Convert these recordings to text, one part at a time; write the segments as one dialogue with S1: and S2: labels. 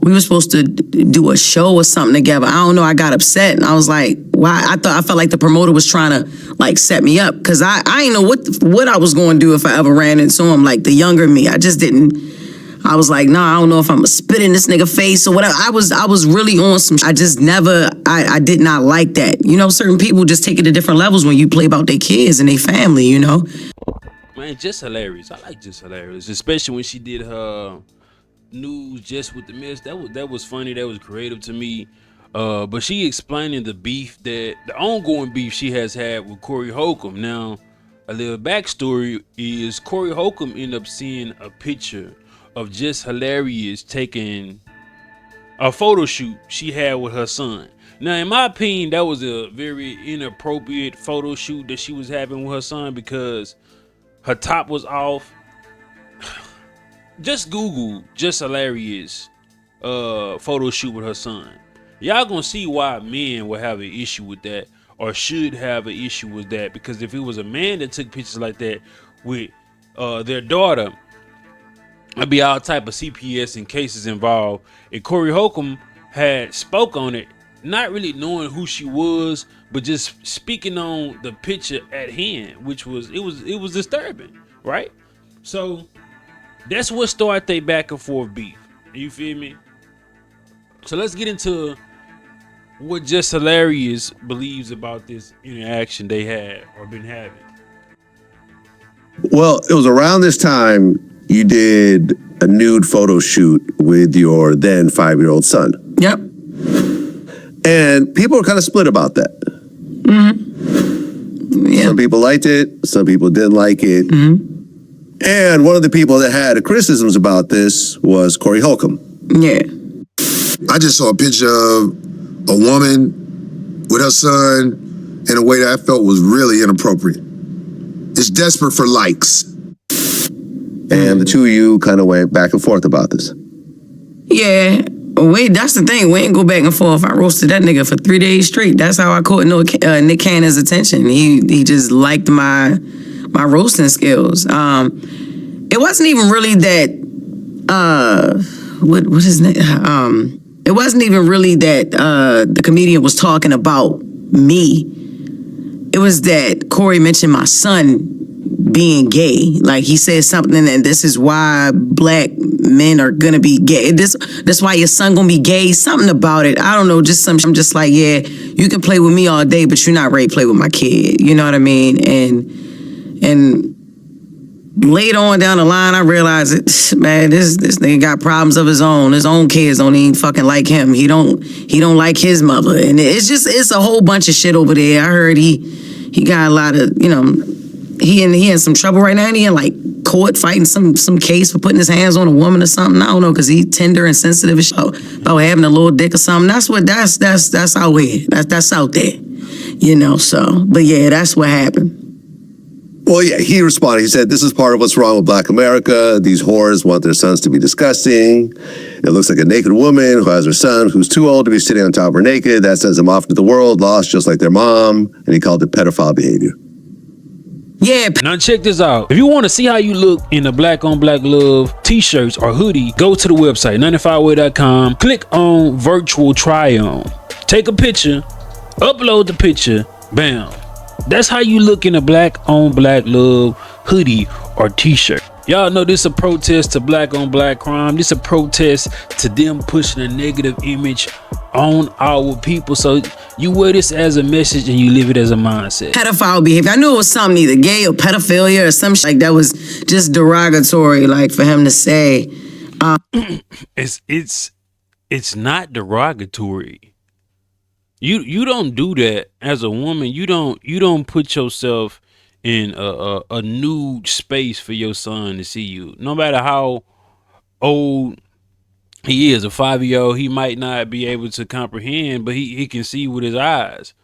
S1: we were supposed to do a show or something together. I don't know. I got upset and I was like, why? I felt like the promoter was trying to like set me up because I didn't know what I was going to do if I ever ran into him. Like the younger me, I just didn't. I was like, nah, I don't know if I'm gonna spit in this nigga face or whatever. I was really on some. I just never. I did not like that. You know, certain people just take it to different levels when you play about their kids and their family. You know.
S2: Man, Jess Hilarious. I like Jess Hilarious, especially when she did her news just with the mess. That was funny. That was creative to me. But she explaining the beef, the ongoing beef she has had with Corey Holcomb. Now, a little backstory is Corey Holcomb ended up seeing a picture of Jess Hilarious taking a photo shoot she had with her son. Now, in my opinion, that was a very inappropriate photo shoot that she was having with her son because her top was off. Just Google Jess Hilarious photo shoot with her son. Y'all gonna see why men will have an issue with that or should have an issue with that, because if it was a man that took pictures like that with their daughter, there'd be all type of CPS and cases involved. And Corey Holcomb had spoke on it, not really knowing who she was, but just speaking on the picture at hand, which was it was disturbing, right? So that's what started their back and forth beef. You feel me? So let's get into what Jess Hilarious believes about this interaction they had or been having.
S3: Well, it was around this time you did a nude photo shoot with your then 5-year-old son.
S1: Yep.
S3: And people were kind of split about that.
S1: Mm-hmm. Yeah.
S3: Some people liked it. Some people didn't like it.
S1: Mm-hmm.
S3: And one of the people that had criticisms about this was Corey Holcomb.
S1: Yeah.
S4: I just saw a picture of a woman with her son in a way that I felt was really inappropriate. It's desperate for likes.
S3: And the two of you kind of went back and forth about this.
S1: Yeah. Wait, that's the thing. We ain't go back and forth. I roasted that nigga for 3 days straight. That's how I caught Nick Cannon's attention. He just liked my roasting skills. It wasn't even really that. What is that? It wasn't even really that the comedian was talking about me. It was that Corey mentioned my son being gay. Like he said something, and this is why black men are gonna be gay. That's why your son gonna be gay. Something about it. I don't know. I'm just like, yeah, you can play with me all day, but you're not ready to play with my kid. You know what I mean? And later on down the line, I realized it, man, this nigga got problems of his own. His own kids don't even fucking like him. He don't like his mother. And it's a whole bunch of shit over there. I heard he got a lot of, he in some trouble right now, and he in like court fighting some case for putting his hands on a woman or something. I don't know, because he's tender and sensitive as shit about having a little dick or something. That's out here. That's out there. So, but yeah, that's what happened.
S3: Well, yeah, he responded. He said, this is part of what's wrong with Black America. These whores want their sons to be disgusting. It looks like a naked woman who has her son who's too old to be sitting on top of her naked. That sends them off to the world, lost just like their mom. And he called it pedophile behavior.
S1: Yeah.
S2: Now check this out. If you want to see how you look in the Black on Black Love t-shirts or hoodie, go to the website, 95way.com. Click on virtual try on. Take a picture, upload the picture, bam. That's how you look in a Black on Black Love hoodie or t-shirt. Y'all know this is a protest to Black on Black crime. This is a protest to them pushing a negative image on our people. So you wear this as a message and you live it as a mindset.
S1: Pedophile behavior. I knew it was something either gay or pedophilia or some shit like that was just derogatory, like for him to say.
S2: It's not derogatory. You don't do that as a woman. You don't put yourself in a nude space for your son to see you. No matter how old he is, a 5-year-old, he might not be able to comprehend, but he can see with his eyes,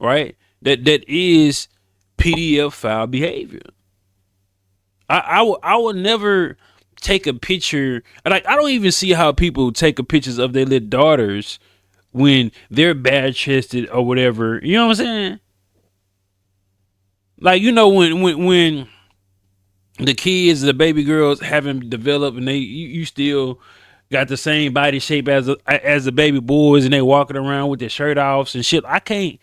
S2: right? That is PDF file behavior. I would never take a picture. Like, I don't even see how people take pictures of their little daughters when they're bad chested or whatever. You know what I'm saying? Like, when the kids, the baby girls haven't developed and you still got the same body shape as the baby boys, and they walking around with their shirt offs and shit. I can't.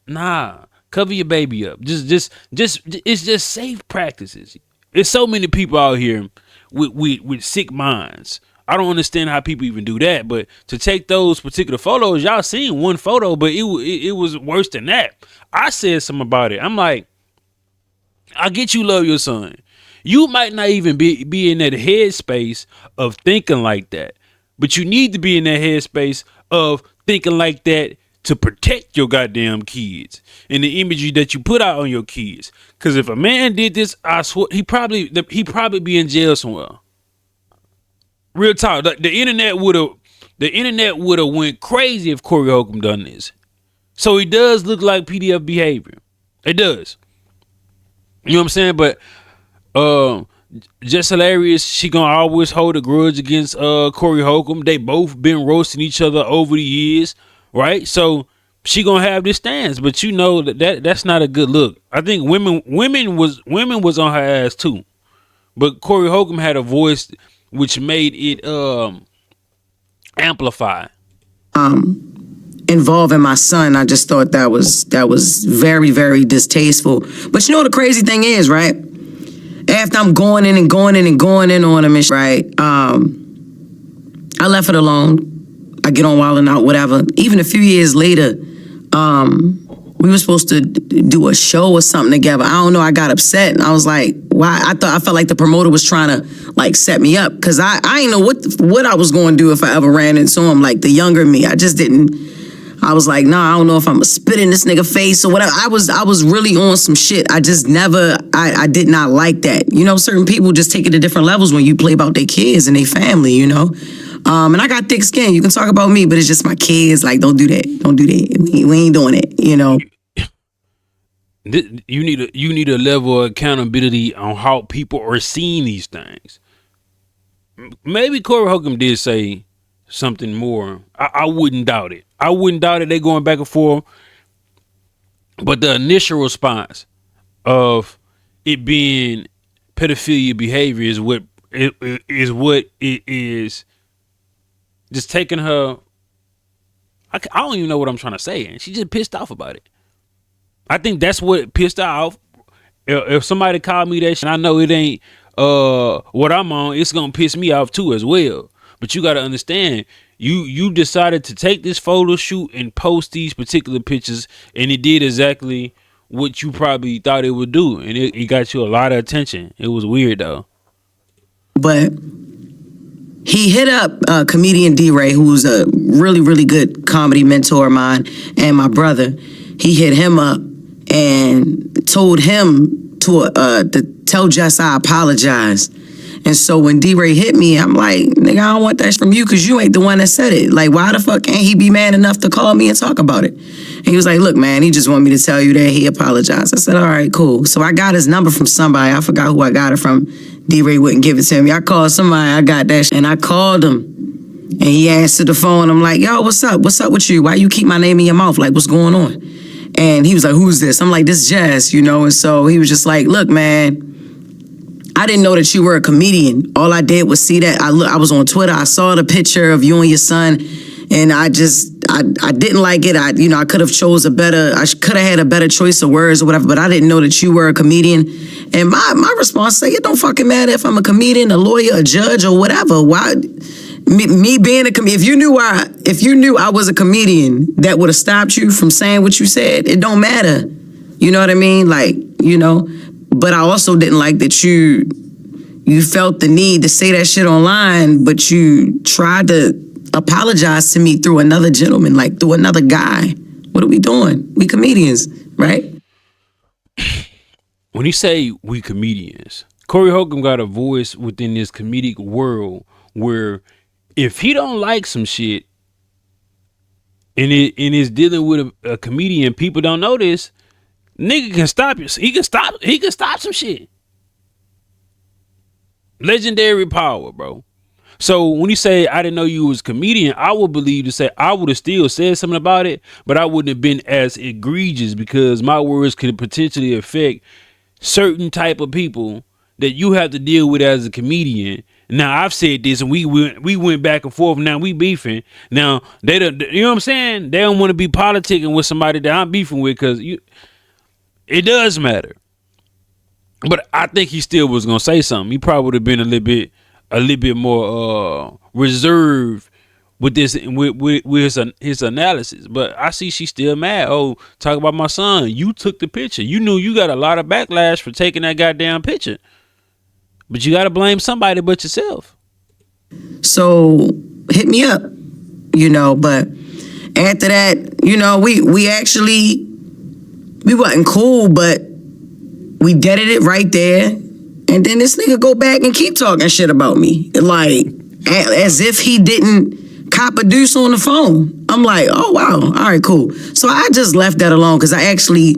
S2: Nah, cover your baby up. Just it's just safe practices. There's so many people out here with sick minds. I don't understand how people even do that. But to take those particular photos, y'all seen one photo, but it was worse than that. I said something about it. I'm like, I get you love your son. You might not even be in that headspace of thinking like that, but you need to be in that headspace of thinking like that to protect your goddamn kids and the imagery that you put out on your kids. Because if a man did this, I swear he probably be in jail somewhere. Real talk. The internet would have went crazy if Corey Holcomb done this. So he does look like PDF behavior. It does. You know what I'm saying? But Jess Hilarious, she gonna always hold a grudge against Corey Holcomb. They both been roasting each other over the years, right? So she gonna have this stance, but you know that's not a good look. I think women was on her ass too, but Corey Holcomb had a voice which made it amplify.
S1: Involving my son, I just thought that was very, very distasteful. But you know what the crazy thing is, right? After I'm going in on him, and right? I left it alone. I get on Wild 'N Out, whatever. Even a few years later, we were supposed to do a show or something together. I don't know. I got upset and I was like, why? I felt like the promoter was trying to like set me up because I didn't know what I was going to do if I ever ran into him. Like the younger me, I just didn't. I was like, nah, I don't know if I'm gonna spit in this nigga face or whatever. I was really on some shit. I just never, I did not like that. You know, certain people just take it to different levels when you play about their kids and their family, you know? And I got thick skin. You can talk about me, but it's just my kids. Like, don't do that. Don't do that. We ain't doing it, you know?
S2: You need a level of accountability on how people are seeing these things. Maybe Corey Holcomb did say something more. I wouldn't doubt it. I wouldn't doubt it. They going back and forth. But the initial response of it being pedophilia behavior is what it is just taking her. I don't even know what I'm trying to say. And she just pissed off about it. I think that's what pissed her off. If somebody called me that shit, I know it ain't what I'm on, it's gonna piss me off too as well. But you gotta understand, you decided to take this photo shoot and post these particular pictures, and it did exactly what you probably thought it would do, and it got you a lot of attention. It was weird though.
S1: But he hit up comedian D-Ray, who's a really, really good comedy mentor of mine, and my brother. He hit him up and told him to tell Jess I apologize. And so when D-Ray hit me, I'm like, nigga, I don't want that from you because you ain't the one that said it. Like, why the fuck can't he be man enough to call me and talk about it? And he was like, look, man, he just want me to tell you that he apologized. I said, all right, cool. So I got his number from somebody. I forgot who I got it from. D-Ray wouldn't give it to me. I called somebody. I got that and I called him. And he answered the phone. I'm like, yo, what's up? What's up with you? Why you keep my name in your mouth? Like, what's going on? And he was like, who's this? I'm like, this Jess, you know? And so he was just like, look, man, I didn't know that you were a comedian. All I did was see that. I was on Twitter. I saw the picture of you and your son, and I didn't like it. I could have had a better choice of words or whatever, but I didn't know that you were a comedian. And my response is, it don't fucking matter if I'm a comedian, a lawyer, a judge, or whatever. Why? Me being a comedian, if you knew I was a comedian, that would have stopped you from saying what you said. It don't matter. You know what I mean? Like, you know. But I also didn't like that you felt the need to say that shit online, but you tried to apologize to me through another gentleman, like through another guy. What are we doing? We comedians, right?
S2: When you say we comedians, Corey Holcomb got a voice within this comedic world where if he don't like some shit and is dealing with a comedian, people don't know this. Nigga can stop you. He can stop some shit. Legendary power, bro. So when you say I didn't know you was a comedian, I would believe to say I would have still said something about it, but I wouldn't have been as egregious because my words could potentially affect certain type of people that you have to deal with as a comedian Now I've said this, and we went back and forth. Now we beefing. Now they don't, you know what I'm saying? They don't want to be politicking with somebody that I'm beefing with, because it does matter. But I think he still was gonna say something. He probably would have been a little bit more reserved with this, with his analysis. But I see she's still mad. Oh, talk about my son. You took the picture. You knew you got a lot of backlash for taking that goddamn picture. But you gotta blame somebody but yourself.
S1: So hit me up, but after that, we wasn't cool, but we deaded it right there. And then this nigga go back and keep talking shit about me. Like, as if he didn't cop a deuce on the phone. I'm like, oh, wow. All right, cool. So I just left that alone, because I actually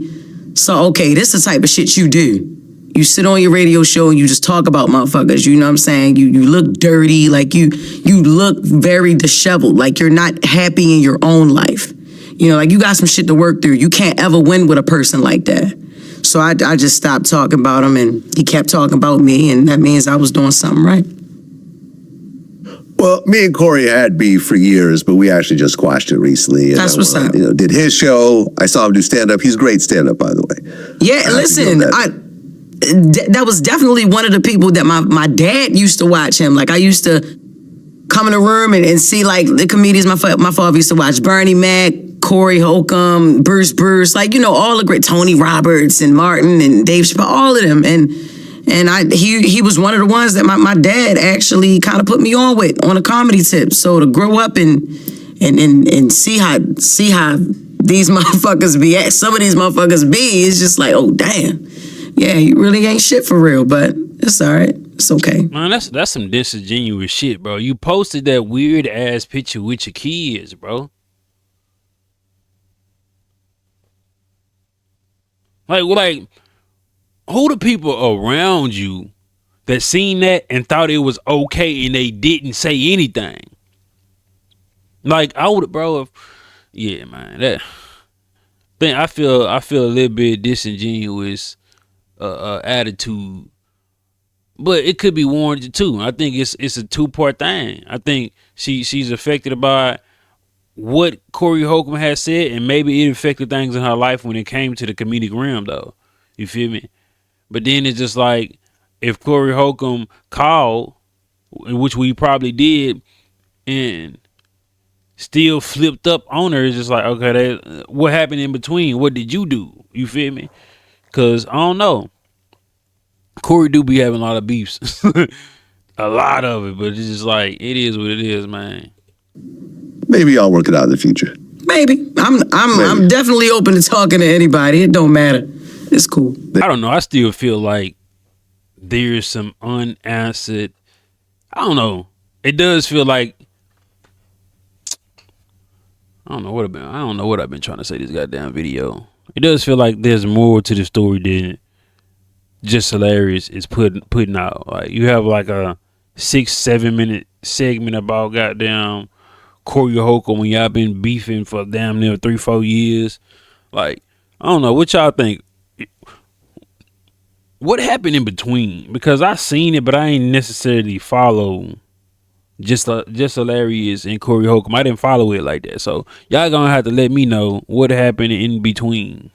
S1: saw, okay, this is the type of shit you do. You sit on your radio show and you just talk about motherfuckers, you know what I'm saying? You look dirty, like you look very disheveled, like you're not happy in your own life. Like you got some shit to work through. You can't ever win with a person like that. So I just stopped talking about him, and he kept talking about me, and that means I was doing something right.
S3: Well, me and Corey had beef for years, but we actually just squashed it recently. And
S1: That's what's up.
S3: Did his show. I saw him do stand-up. He's great stand-up, by the way.
S1: Yeah, listen, that was definitely one of the people that my dad used to watch him. Like, I used to come in the room and see, like, the comedians my father used to watch. Bernie Mac, Corey Holcomb, Bruce, like, all the great, Tony Roberts and Martin and Dave Chappelle, all of them. And he was one of the ones that my dad actually kind of put me on with on a comedy tip. So to grow up and see how these motherfuckers be at, some of these motherfuckers be, it's just like, oh damn. Yeah, you really ain't shit for real, but it's all right. It's okay.
S2: Man, that's some disingenuous shit, bro. You posted that weird ass picture with your kids, bro. Like, who the people around you that seen that and thought it was okay and they didn't say anything? Like, I would, bro. Yeah, man. That thing, I feel a little bit disingenuous attitude, but it could be warranted too. I think it's a 2-part thing. I think she's affected by what Corey Holcomb has said, and maybe it affected things in her life when it came to the comedic realm, though. You feel me? But then it's just like, if Corey Holcomb called, which we probably did, and still flipped up on her, it's just like, okay, what happened in between? What did you do? You feel me? Because I don't know. Corey do be having a lot of beefs. A lot of it, but it's just like, it is what it is, man.
S3: Maybe I'll work it out in the future.
S1: Maybe. I'm definitely open to talking to anybody. It don't matter. It's cool.
S2: I don't know. I still feel like there's some unanswered. I don't know. It does feel like, I don't know what I've been trying to say this goddamn video. It does feel like there's more to the story than Jess Hilarious is putting out. Like, you have like a 6-7 minute segment about goddamn Corey Holcomb when y'all been beefing for damn near 3-4 years. Like, I don't know what y'all think. What happened in between? Because I seen it, but I ain't necessarily follow Jess Hilarious and Corey Holcomb. I didn't follow it like that. So y'all gonna have to let me know what happened in between.